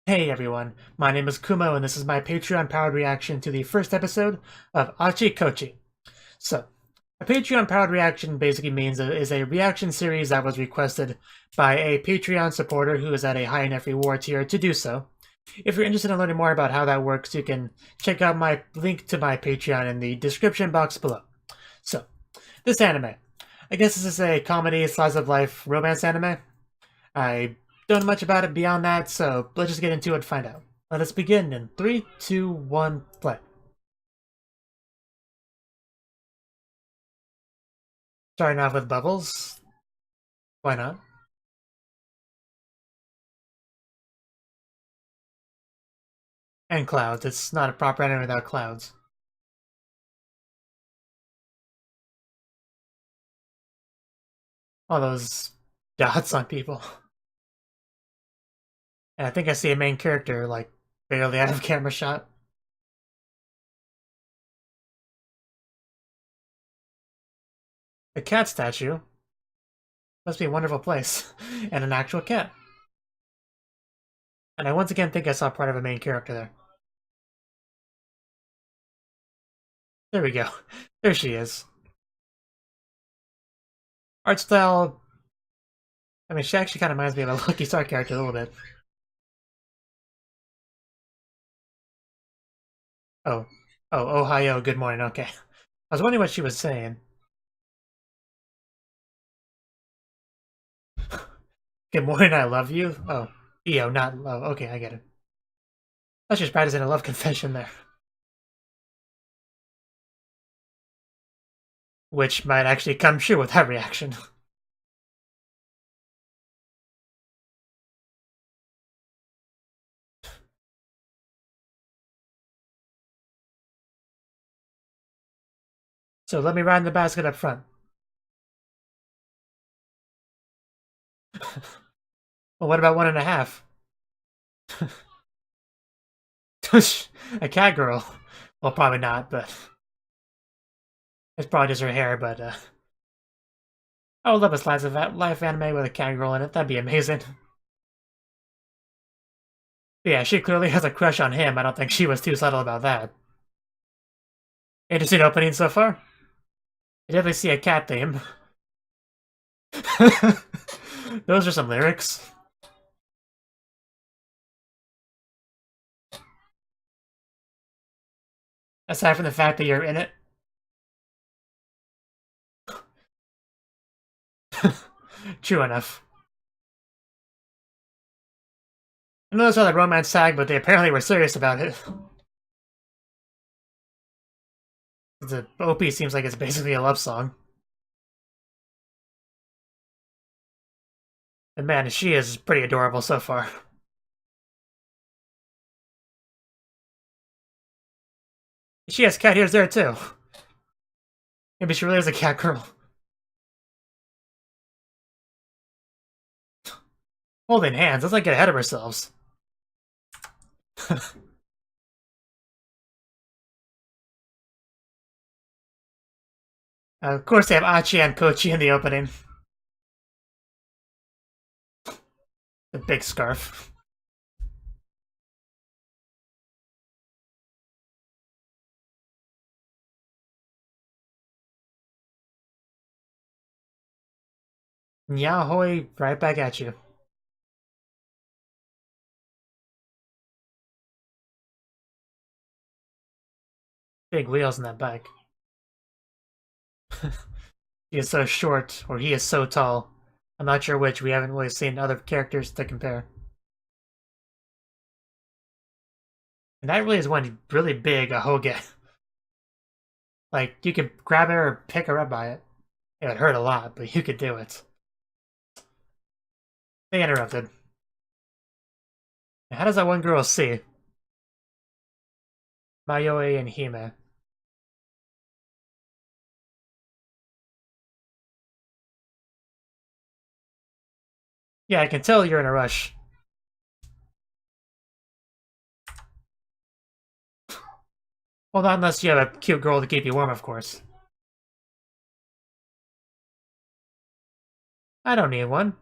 Hey everyone, my name is Kumo and this is my Patreon-powered reaction to the first episode of Acchi Kocchi. So, a Patreon-powered reaction basically means it is a reaction series that was requested by a Patreon supporter who is at a high enough reward tier to do so. If you're interested in learning more about how that works, you can check out my link to my Patreon in the description box below. So, this anime. I guess this is a comedy, slice of life romance anime. I don't know much about it beyond that, so let's just get into it and find out. Let us begin in 3, 2, 1, play. Starting off with bubbles. Why not? And clouds. It's not a proper anime without clouds. All those dots on people. And I think I see a main character, like, barely out of camera shot. A cat statue. Must be a wonderful place. And an actual cat. And I once again think I saw part of a main character there. There we go. There she is. Art style. I mean, she actually kind of reminds me of a Lucky Star character a little bit. Oh. Oh, Ohio, good morning, okay. I was wondering what she was saying. Good morning, I love you? Oh, EO, not love. Okay, I get it. That's just practicing a love confession there. Which might actually come true with that reaction. So let me ride in the basket up front. Well, what about 1.5? A cat girl. Well, probably not, but it's probably just her hair, but I would love a slice of life anime with a cat girl in it. That'd be amazing. But yeah, she clearly has a crush on him. I don't think she was too subtle about that. Interesting opening so far. I definitely see a cat theme. Those are some lyrics. Aside from the fact that you're in it. True enough. I know that's how the romance tag, but they apparently were serious about it. The OP seems like it's basically a love song. And man, she is pretty adorable so far. She has cat ears there too. Maybe she really is a cat girl. Holding hands, let's not get ahead of ourselves. Of course they have Acchi and Kocchi in the opening. The big scarf. Yahoy, right back at you. Big wheels in that bike. He is so short, or he is so tall. I'm not sure which. We haven't really seen other characters to compare. And that really is one really big Ahoge. Like, you could grab her or pick her up by it. It would hurt a lot, but you could do it. They interrupted. How does that one girl see? Mayoi and Hime. Yeah, I can tell you're in a rush. Well, not unless you have a cute girl to keep you warm, of course. I don't need one.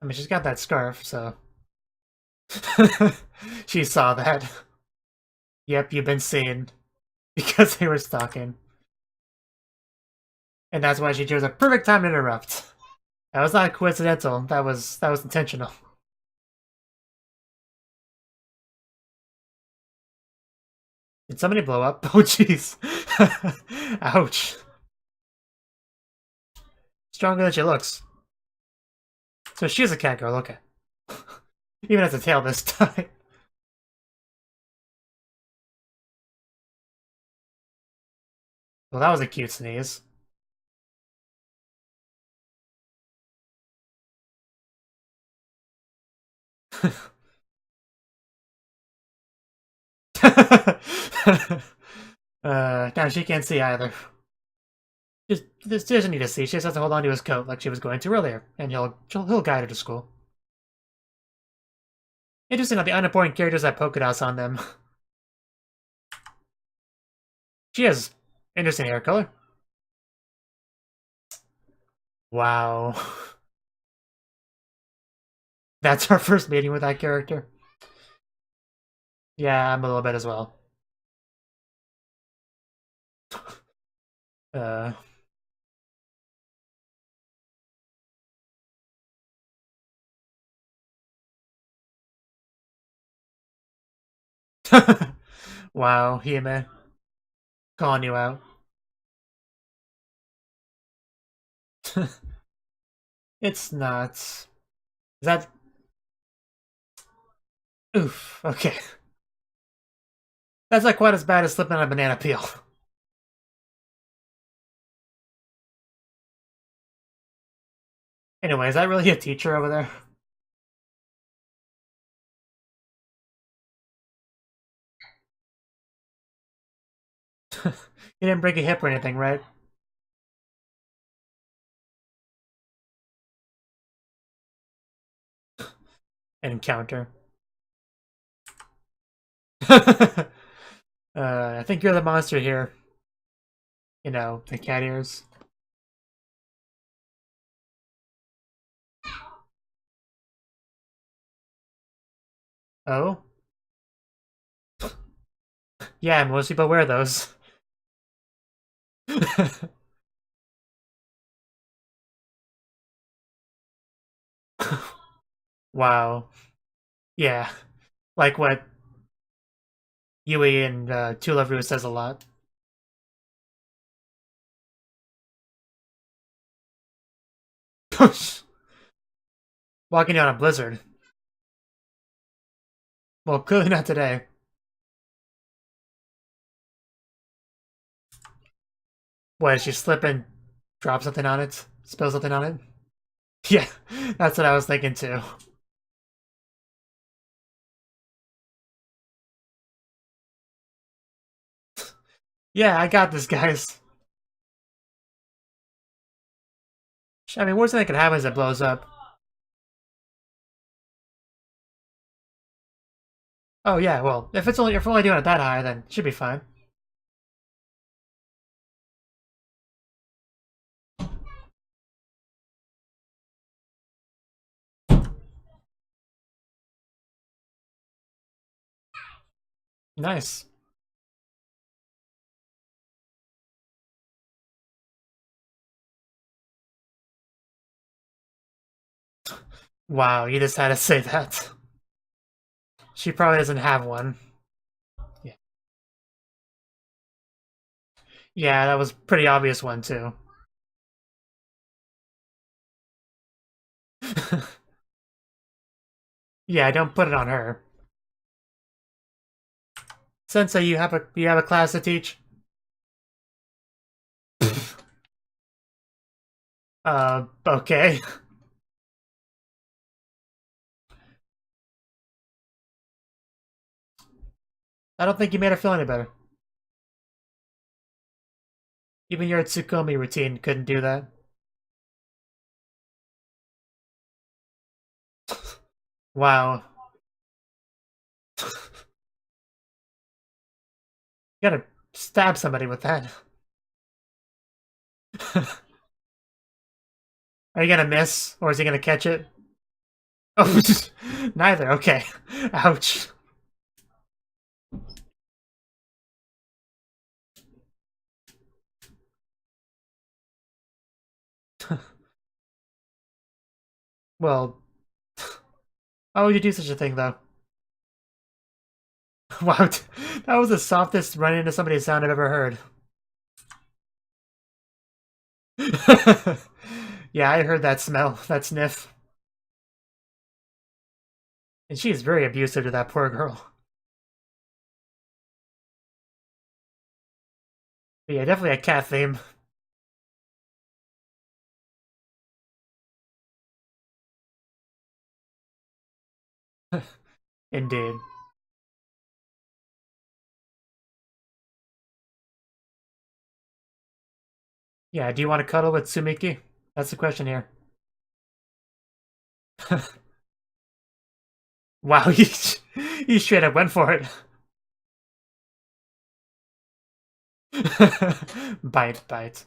I mean, she's got that scarf, so... She saw that. Yep, you've been seen. Because they were stalking. And that's why she chose a perfect time to interrupt. That was not coincidental. That was intentional. Did somebody blow up? Oh, jeez. Ouch. Stronger than she looks. So she is a cat girl, okay. Even has a tail this time. Well, that was a cute sneeze. No, she can't see either. This doesn't need to see. She just has to hold on to his coat like she was going to earlier, and he'll guide her to school. Interesting how the unimportant characters have polka dots on them. She has interesting hair color. Wow. That's our first meeting with that character. Yeah, I'm a little bit as well. Uh... Wow, Hime. Calling you out. It's not. Is that... Oof, okay. That's not quite as bad as slipping on a banana peel. Anyway, is that really a teacher over there? You didn't break a hip or anything, right? Encounter. I think you're the monster here. You know, the cat ears. Oh? Yeah, most people wear those. Wow. Yeah. Like what Yui and Two Love Ru says a lot. Walking down a blizzard. Well, clearly not today. What, did she slip and drop something on it? Spill something on it? Yeah, that's what I was thinking too. Yeah, I got this, guys. I mean, worst thing that could happen is it blows up. Oh yeah, well, if we're only doing it that high, then it should be fine. Nice. Wow, you just had to say that. She probably doesn't have one. Yeah, yeah, that was pretty obvious one too. Yeah, don't put it on her. Sensei, you have a class to teach? Okay. I don't think you made her feel any better. Even your Tsukomi routine couldn't do that. Wow. You gotta stab somebody with that. Are you gonna miss, or is he gonna catch it? Oh, neither. Okay. Ouch. Well, why would you do such a thing, though? Wow, that was the softest run into somebody's sound I've ever heard. Yeah, I heard that smell, that sniff. And she is very abusive to that poor girl. But yeah, definitely a cat theme. Indeed. Yeah, do you want to cuddle with Tsumiki? That's the question here. Wow, he straight up went for it. Bite, bite.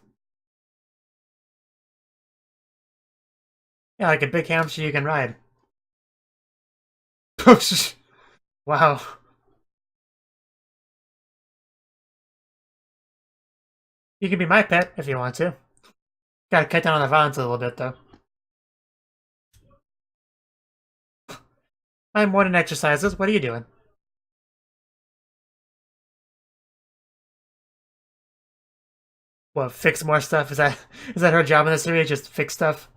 Yeah, like a big hamster you can ride. Wow. You can be my pet if you want to. Gotta cut down on the violence a little bit, though. I'm morning exercises. What are you doing? What, fix more stuff? Is that her job in this series? Just fix stuff?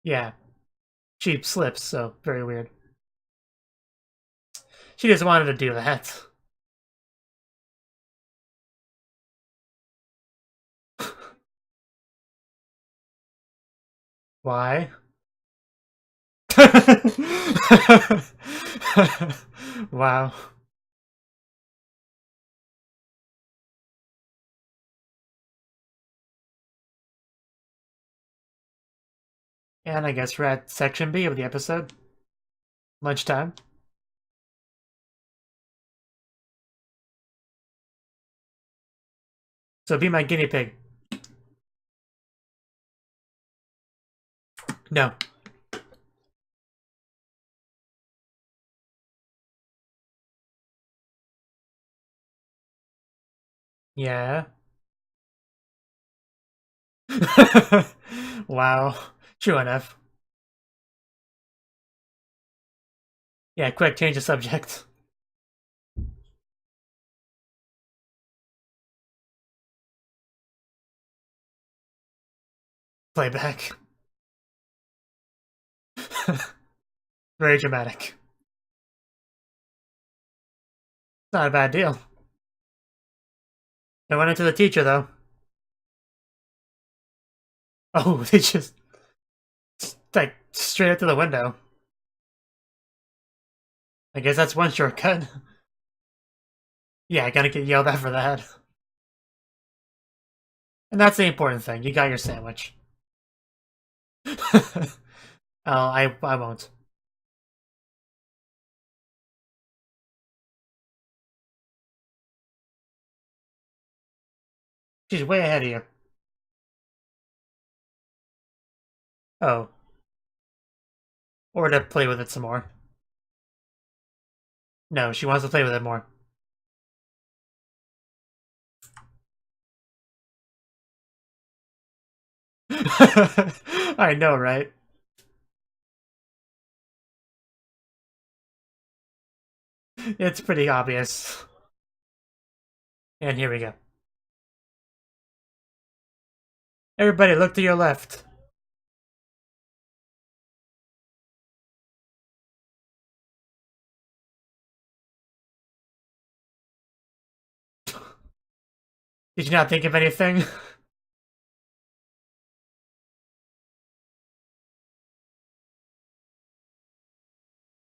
Yeah. She slips, so very weird. She just wanted to do that. Why? Wow. And I guess we're at section B of the episode. Lunchtime. So be my guinea pig. No. Yeah. Wow. True enough. Yeah, quick, change the subject. Playback. Very dramatic. Not a bad deal. They went into the teacher, though. Oh, they just, like, straight up to the window. I guess that's one shortcut. Yeah, I gotta get yelled at for that. And that's the important thing. You got your sandwich. Oh, I won't. She's way ahead of you. Oh. Or to play with it some more. No, she wants to play with it more. I know, right? It's pretty obvious. And here we go. Everybody, look to your left. Did you not think of anything?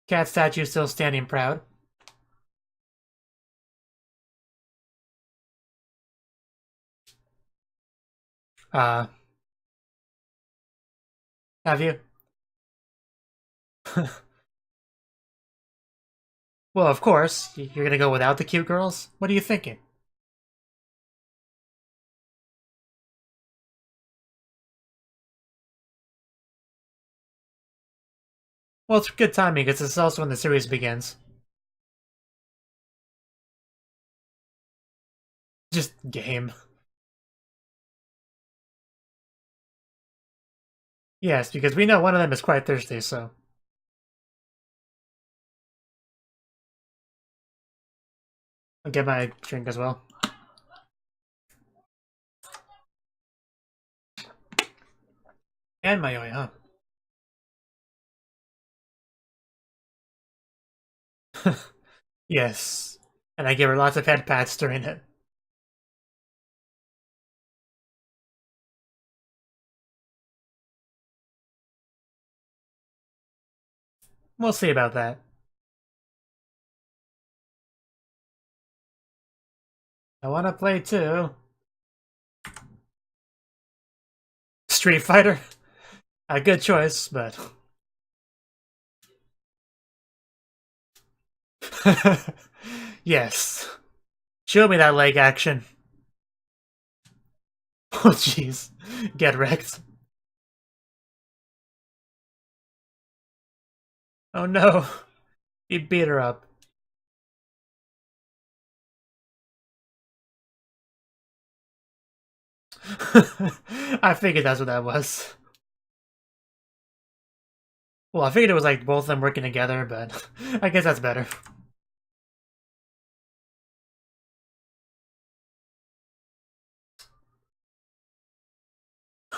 Cat statue still standing proud. Have you? Well, of course. You're gonna go without the cute girls? What are you thinking? Well, it's good timing because it's also when the series begins. Just game. Yes, because we know one of them is quite thirsty, so. I'll get my drink as well. And my oil, huh? Yes. And I give her lots of head pats during it. We'll see about that. I want to play too. Street Fighter. A good choice, but... Yes. Show me that leg action. Oh, jeez. Get wrecked. Oh, no. He beat her up. I figured that's what that was. Well, I figured it was like both of them working together, but I guess that's better.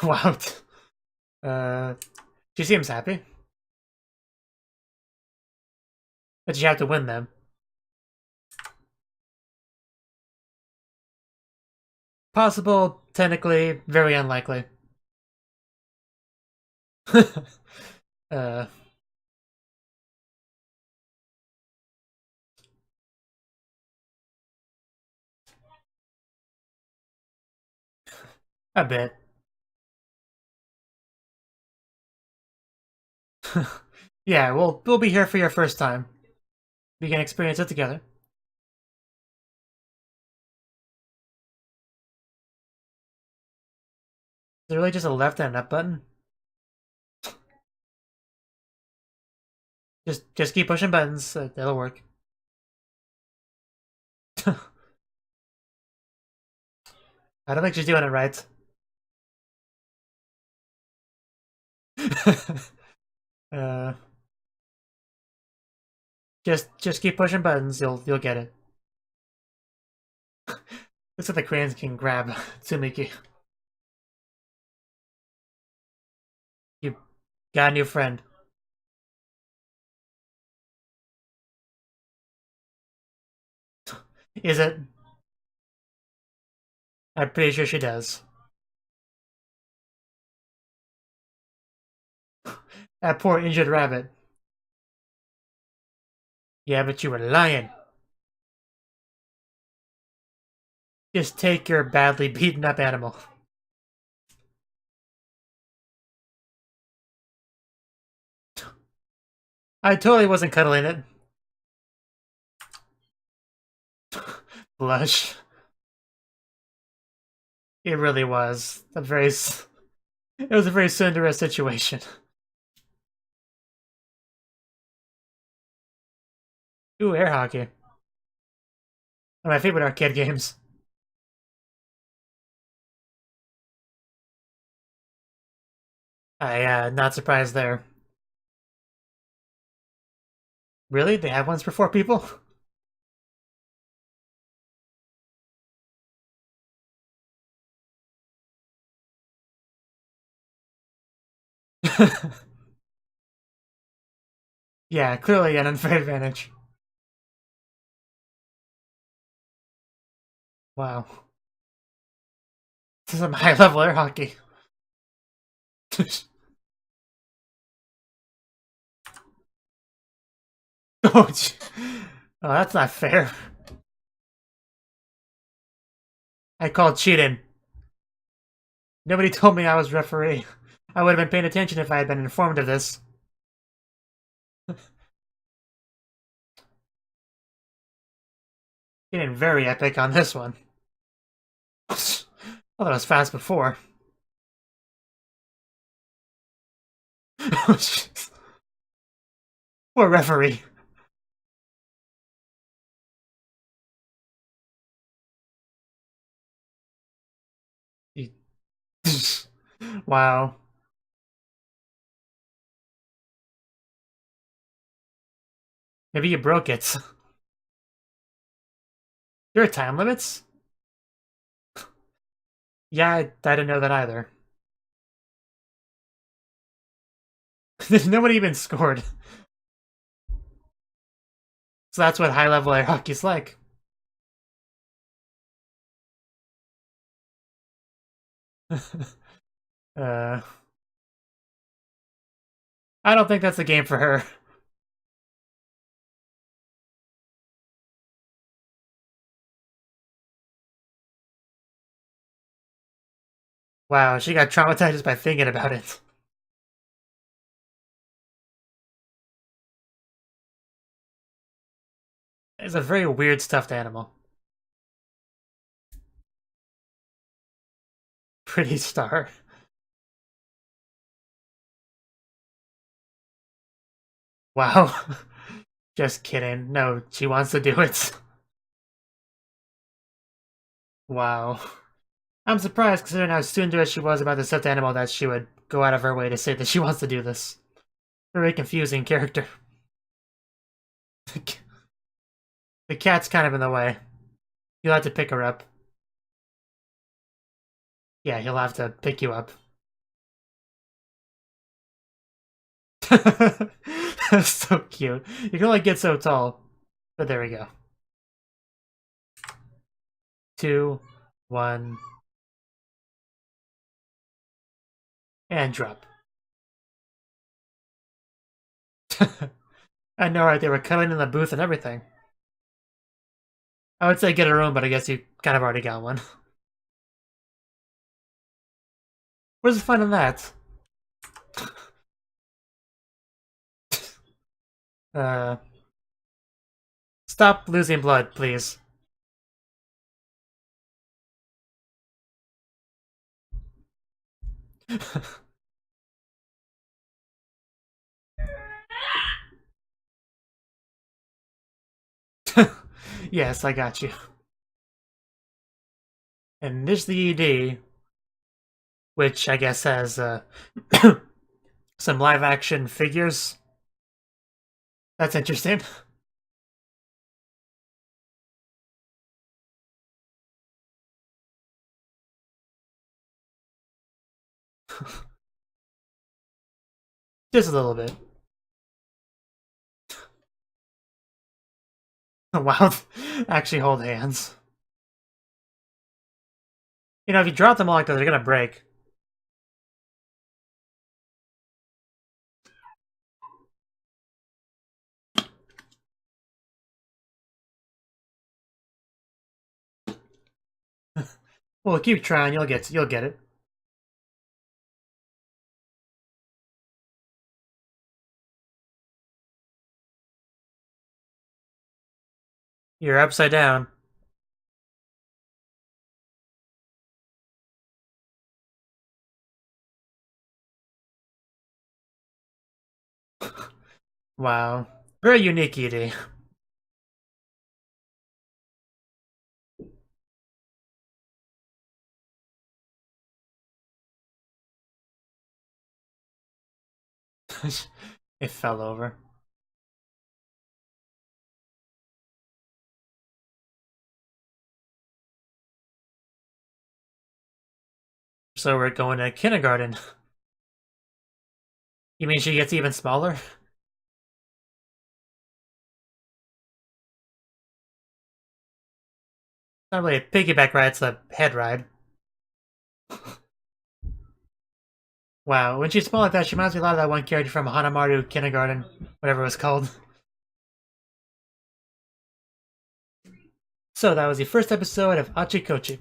Wow. She seems happy. But you have to win them. Possible, technically, very unlikely. uh, a bit. Yeah, we'll be here for your first time. We can experience it together. Is there really just a left and up button? Just keep pushing buttons. It'll work. I don't think she's doing it right. uh, just keep pushing buttons. You'll get it. Looks like the Koreans can grab Tsumiki. You got a new friend. Is it? I'm pretty sure she does. That poor injured rabbit. Yeah, but you were lying. Just take your badly beaten up animal. I totally wasn't cuddling it. Blush. It really was. It was a very Cinderella situation. Ooh, air hockey. One of my favorite arcade games. Not surprised there. Really? They have ones for 4 people? Yeah, clearly an unfair advantage. Wow. This is some high level air hockey. Oh, oh, that's not fair. I called cheating. Nobody told me I was referee. I would have been paying attention if I had been informed of this. Getting very epic on this one. I thought it was fast before. Oh, Poor referee. Wow. Maybe you broke it. There are time limits? Yeah, I didn't know that either. Nobody even scored. So that's what high-level air hockey's like. uh, I don't think that's a game for her. Wow, she got traumatized just by thinking about it. It's a very weird stuffed animal. Pretty star. Wow. Just kidding. No, she wants to do it. Wow. I'm surprised considering how tsundere she was about the stuffed animal that she would go out of her way to say that she wants to do this. Very confusing character. The cat's kind of in the way. You'll have to pick her up. Yeah, he'll have to pick you up. That's so cute. You can only get so tall. But there we go. 2, 1. And drop. I know, right? They were cuddling in the booth and everything. I would say get a room, but I guess you kind of already got one. Where's the fun in that? Stop losing blood, please. Yes, I got you. And this the ED, which I guess has some live action figures. That's interesting. Just a little bit. Wow, actually hold hands. You know, if you drop them all like that, they're gonna break. Well, keep trying. You'll get it. You're upside down. Wow, very unique ED. It fell over. So we're going to kindergarten. You mean she gets even smaller? Not really a piggyback ride, it's a head ride. Wow, when she's small like that, she reminds me a lot of that one character from Hanamaru Kindergarten, whatever it was called. So that was the first episode of Acchi Kocchi.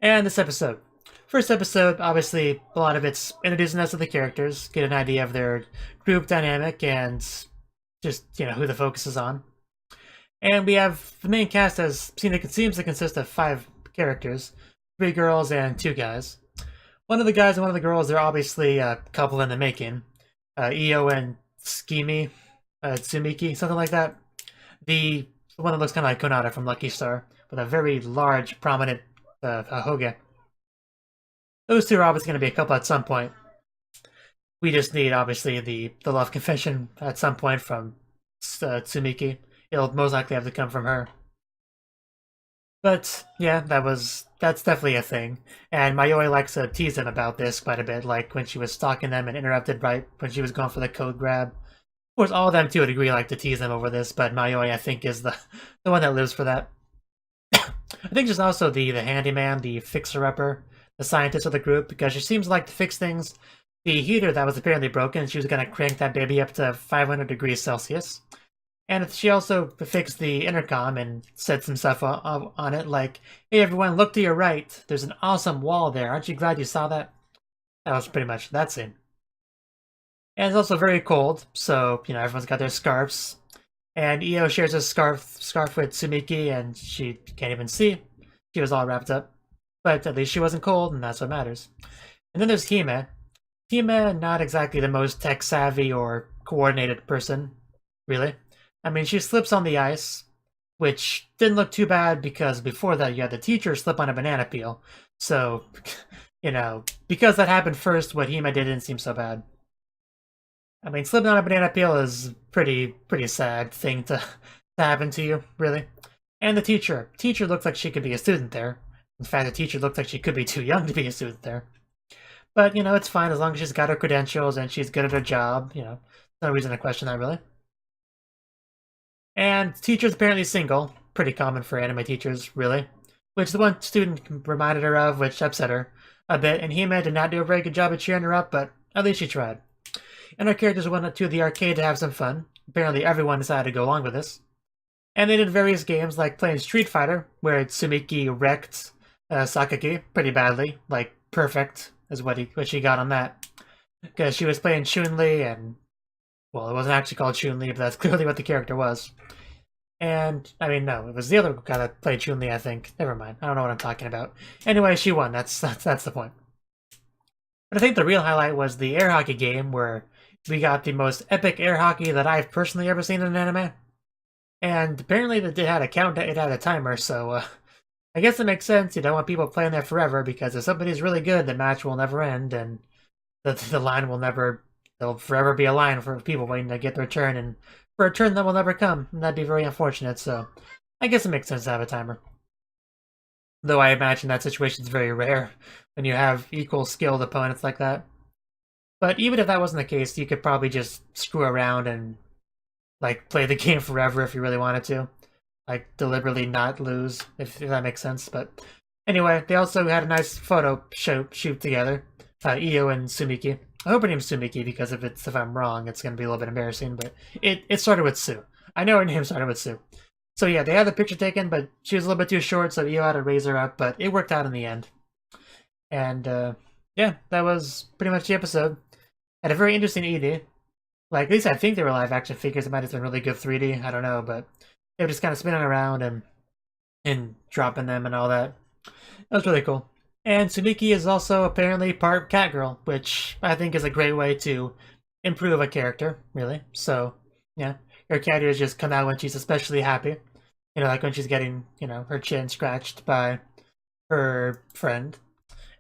And this episode. First episode, obviously, a lot of it's introducing us to the characters, get an idea of their group dynamic, and just, who the focus is on. And we have the main cast seems to consist of 5 characters, 3 girls and 2 guys. One of the guys and one of the girls, they're obviously a couple in the making. Io and Skimi. Tsumiki, something like that. The one that looks kind of like Konata from Lucky Star, with a very large, prominent hoge. Those two are obviously going to be a couple at some point. We just need, obviously, the love confession at some point from Tsumiki. It'll most likely have to come from her. But yeah, that's definitely a thing. And Mayoi likes to tease him about this quite a bit, like when she was stalking them and interrupted right when she was going for the code grab. Of course, all of them to a degree like to tease him over this, but Mayoi, I think, is the one that lives for that. I think she's also the handyman, the fixer-upper, the scientist of the group, because she seems to like to fix things. The heater that was apparently broken, she was going to crank that baby up to 500 degrees Celsius. And she also fixed the intercom and said some stuff on it, like, "Hey everyone, look to your right. There's an awesome wall there. Aren't you glad you saw that?" That was pretty much that scene. And it's also very cold, so, everyone's got their scarves. And Io shares a scarf with Tsumiki, and she can't even see. She was all wrapped up. But at least she wasn't cold, and that's what matters. And then there's Hime. Hime, not exactly the most tech-savvy or coordinated person, really. I mean, she slips on the ice, which didn't look too bad because before that you had the teacher slip on a banana peel. So, because that happened first, what Hime didn't seem so bad. I mean, slipping on a banana peel is pretty sad thing to happen to you, really. And the teacher looks like she could be a student there. In fact, the teacher looks like she could be too young to be a student there. But, it's fine as long as she's got her credentials and she's good at her job, no reason to question that, really. And teacher's apparently single, pretty common for anime teachers, really. Which the one student reminded her of, which upset her a bit, and Hime did not do a very good job at cheering her up, but at least she tried. And our characters went to the arcade to have some fun. Apparently everyone decided to go along with this. And they did various games, like playing Street Fighter, where Tsumiki wrecked Sakaki pretty badly, like perfect is what she got on that. Because she was playing Chun-Li, and, well, it wasn't actually called Chun-Li, but that's clearly what the character was. And, I mean, no, it was the other guy that played Chun-Li, I think. Never mind, I don't know what I'm talking about. Anyway, she won, that's the point. But I think the real highlight was the air hockey game, where we got the most epic air hockey that I've personally ever seen in an anime. And apparently it had a timer, so I guess it makes sense. You don't want people playing there forever, because if somebody's really good, the match will never end, and the line will never... There'll forever be a line for people waiting to get their turn, and for a turn that will never come, and that'd be very unfortunate, so I guess it makes sense to have a timer. Though I imagine that situation's very rare when you have equal skilled opponents like that. But even if that wasn't the case, you could probably just screw around and, like, play the game forever if you really wanted to. Like, deliberately not lose, if that makes sense. But anyway, they also had a nice photo shoot together, Io and Tsumiki. I hope her name's Tsumiki, because if I'm wrong, it's going to be a little bit embarrassing, but it started with Tsu. I know her name started with Tsu. So yeah, they had the picture taken, but she was a little bit too short, so Io had to raise her up, but it worked out in the end. And yeah, that was pretty much the episode. Had a very interesting ED. Like, at least I think they were live action figures. It might have been really good 3D, I don't know, but they were just kind of spinning around and dropping them and all that. That was really cool. And Tsuniki is also apparently part Catgirl, which I think is a great way to improve a character, really. So, yeah, her characters just come out when she's especially happy. Like when she's getting, her chin scratched by her friend.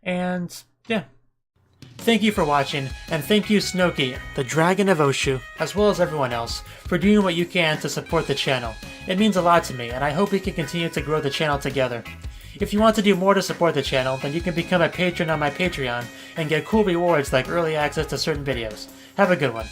And, yeah. Thank you for watching, and thank you Cnouki, the Dragon of Oshu, as well as everyone else, for doing what you can to support the channel. It means a lot to me, and I hope we can continue to grow the channel together. If you want to do more to support the channel, then you can become a patron on my Patreon and get cool rewards like early access to certain videos. Have a good one.